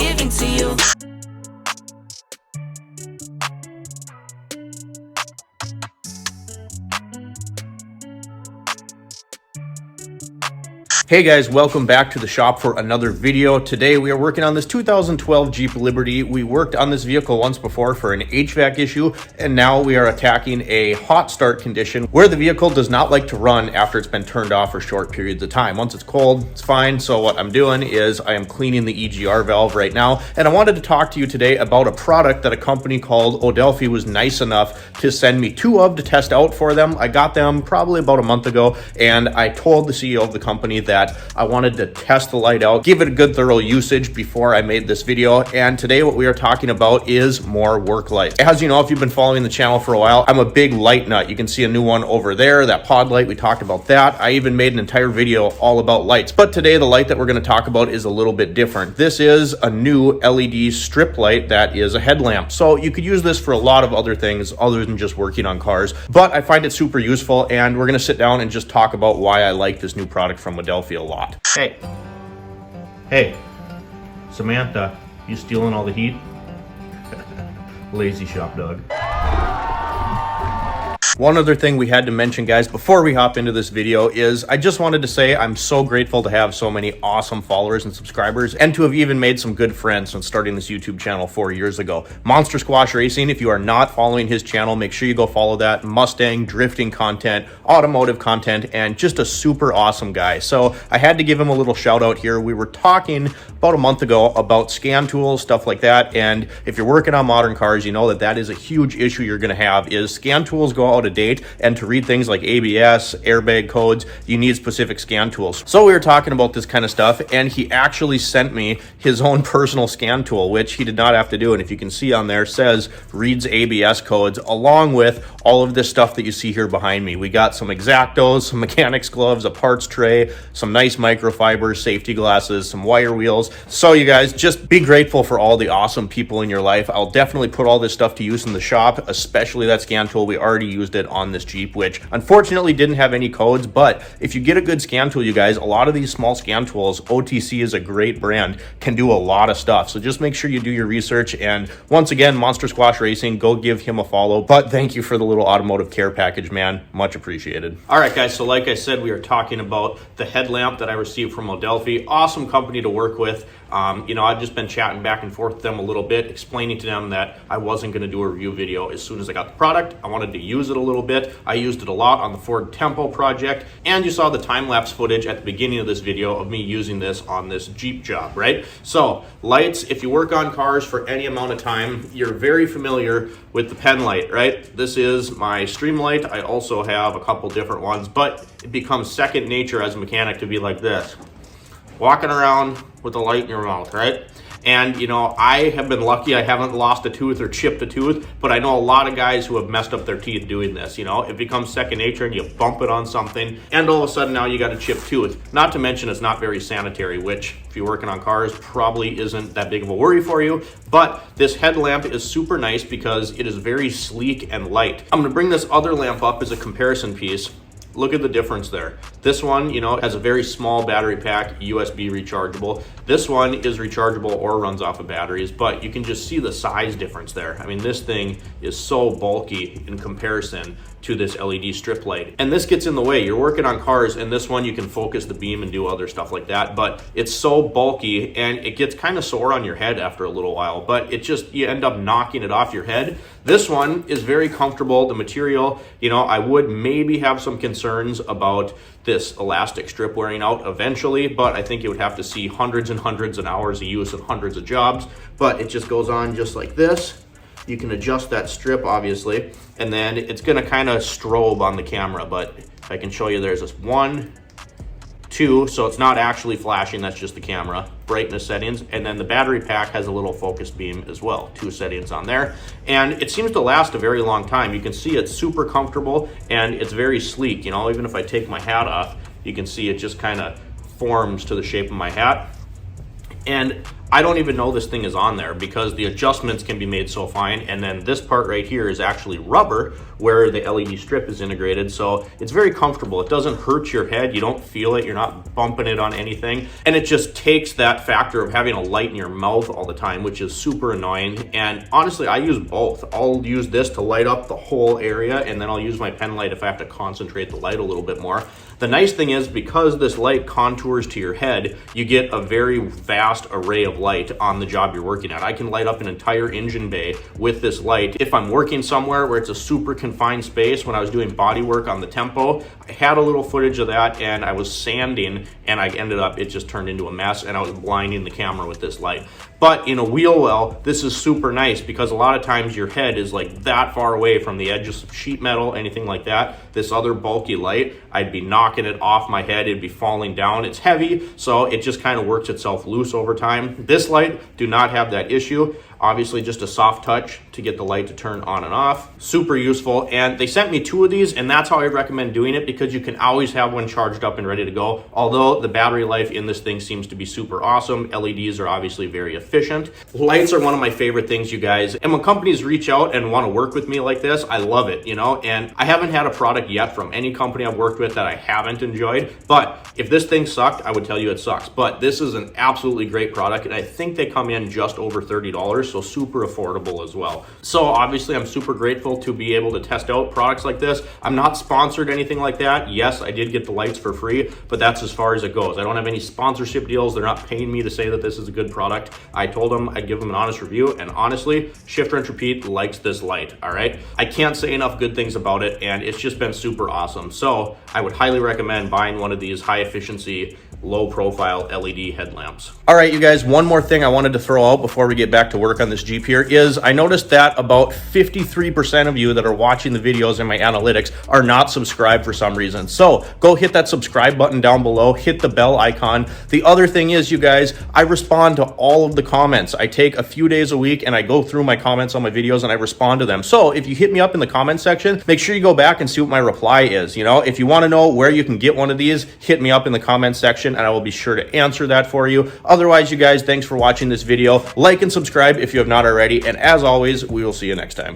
giving to you. Hey guys, welcome back to the shop for another video. Today we are working on this 2012 Jeep Liberty. We worked on this vehicle once before for an HVAC issue, and now we are attacking a hot start condition where the vehicle does not like to run after it's been turned off for short periods of time. Once it's cold, it's fine. So what I'm doing is I am cleaning the EGR valve right now, and I wanted to talk to you today about a product that a company called Odelfi was nice enough to send me two of to test out for them. I got them probably about a month ago, and I told the CEO of the company that I wanted to test the light out, give it a good thorough usage before I made this video. And today what we are talking about is more work light. As you know, if you've been following the channel for a while, I'm a big light nut. You can see a new one over there, that pod light. We talked about that. I even made an entire video all about lights. But today the light that we're going to talk about is a little bit different. This is a new LED strip light that is a headlamp. So you could use this for a lot of other things other than just working on cars. But I find it super useful, and we're going to sit down and just talk about why I like this new product from Odelfi a lot. Hey, Samantha, you stealing all the heat? Lazy shop dog. One other thing we had to mention, guys, before we hop into this video is I just wanted to say I'm so grateful to have so many awesome followers and subscribers, and to have even made some good friends since starting this YouTube channel 4 years ago. Monster Squash Racing, if you are not following his channel, make sure you go follow that. Mustang, drifting content, automotive content, and just a super awesome guy. So I had to give him a little shout out here. We were talking about a month ago about scan tools, stuff like that, and if you're working on modern cars, you know that that is a huge issue you're going to have, is scan tools go out of date, and to read things like ABS, airbag codes, you need specific scan tools. So we were talking about this kind of stuff, and he actually sent me his own personal scan tool, which he did not have to do, and if you can see on there, says reads ABS codes, along with all of this stuff that you see here behind me. We got some X-Actos, some mechanics gloves, a parts tray, some nice microfibers, safety glasses, some wire wheels. So you guys, just be grateful for all the awesome people in your life. I'll definitely put all this stuff to use in the shop, especially that scan tool. We already used it on this Jeep, which unfortunately didn't have any codes, but if you get a good scan tool, you guys, a lot of these small scan tools, OTC is a great brand, can do a lot of stuff. So just make sure you do your research. And once again, Monster Squash Racing, go give him a follow. But thank you for the little automotive care package, man. Much appreciated. All right, guys, so like I said, we are talking about the headlamp that I received from Odelfi. Awesome company to work with. You know, I've just been chatting back and forth with them a little bit, explaining to them that I wasn't going to do a review video as soon as I got the product. I wanted to use it a little bit. I used it a lot on the Ford Tempo project, and you saw the time-lapse footage at the beginning of this video of me using this on this Jeep job, right? So lights, if you work on cars for any amount of time, you're very familiar with the pen light, right? This is my stream light. I also have a couple different ones, but it becomes second nature as a mechanic to be like this, walking around with a light in your mouth, right? And, you know, I have been lucky. I haven't lost a tooth or chipped a tooth, but I know a lot of guys who have messed up their teeth doing this. You know, it becomes second nature, and you bump it on something, and all of a sudden now you got a chipped tooth. Not to mention it's not very sanitary, which if you're working on cars probably isn't that big of a worry for you. But this headlamp is super nice because it is very sleek and light. I'm gonna bring this other lamp up as a comparison piece. Look at the difference there. This one, you know, has a very small battery pack, USB rechargeable. This one is rechargeable or runs off of batteries, but you can just see the size difference there. I mean, this thing is so bulky in comparison to this LED strip light. And this gets in the way. You're working on cars, and this one you can focus the beam and do other stuff like that, but it's so bulky and it gets kind of sore on your head after a little while, but it just, you end up knocking it off your head. This one is very comfortable. The material, you know, I would maybe have some concerns about this elastic strip wearing out eventually, but I think you would have to see hundreds and hundreds of hours of use and hundreds of jobs. But it just goes on just like this. You can adjust that strip, obviously, and then it's gonna kind of strobe on the camera, but I can show you there's this 1, 2, so it's not actually flashing, that's just the camera. Brightness settings, and then the battery pack has a little focus beam as well, 2 settings on there, and it seems to last a very long time. You can see it's super comfortable and it's very sleek. You know, even if I take my hat off, you can see it just kind of forms to the shape of my hat. And I don't even know this thing is on there because the adjustments can be made so fine. And then this part right here is actually rubber where the LED strip is integrated. So it's very comfortable. It doesn't hurt your head. You don't feel it. You're not bumping it on anything. And it just takes that factor of having a light in your mouth all the time, which is super annoying. And honestly, I use both. I'll use this to light up the whole area, and then I'll use my pen light if I have to concentrate the light a little bit more. The nice thing is, because this light contours to your head, you get a very vast array of light on the job you're working at. I can light up an entire engine bay with this light. If I'm working somewhere where it's a super confined space, when I was doing body work on the Tempo, I had a little footage of that, and I was sanding, and I ended up, it just turned into a mess, and I was blinding the camera with this light. But in a wheel well, this is super nice because a lot of times your head is like that far away from the edges of sheet metal, anything like that. This other bulky light, I'd be knocking it off my head, it'd be falling down. It's heavy, so it just kind of works itself loose over time. This light, do not have that issue. Obviously just a soft touch to get the light to turn on and off. Super useful. And they sent me 2 of these, and that's how I recommend doing it, because you can always have one charged up and ready to go. Although the battery life in this thing seems to be super awesome. LEDs are obviously very efficient. Lights are one of my favorite things, you guys. And when companies reach out and want to work with me like this, I love it, you know? And I haven't had a product yet from any company I've worked with that I haven't enjoyed. But if this thing sucked, I would tell you it sucks. But this is an absolutely great product, and I think they come in just over $30. So super affordable as well. So obviously I'm super grateful to be able to test out products like this. I'm not sponsored, anything like that. Yes, I did get the lights for free, but that's as far as it goes. I don't have any sponsorship deals. They're not paying me to say that this is a good product. I told them I'd give them an honest review, and honestly, Shift Wrench Repeat likes this light, all right? I can't say enough good things about it, and it's just been super awesome. So I would highly recommend buying one of these high efficiency, low profile LED headlamps. All right, you guys, one more thing I wanted to throw out before we get back to work on this Jeep here is I noticed that about 53% of you that are watching the videos in my analytics are not subscribed for some reason. So go hit that subscribe button down below, hit the bell icon. The other thing is, you guys, I respond to all of the comments. I take a few days a week and I go through my comments on my videos and I respond to them. So if you hit me up in the comment section, make sure you go back and see what my reply is. You know, if you want to know where you can get one of these, hit me up in the comment section and I will be sure to answer that for you. Otherwise, you guys, thanks for watching this video. Like and subscribe if you have not already. And as always, we will see you next time.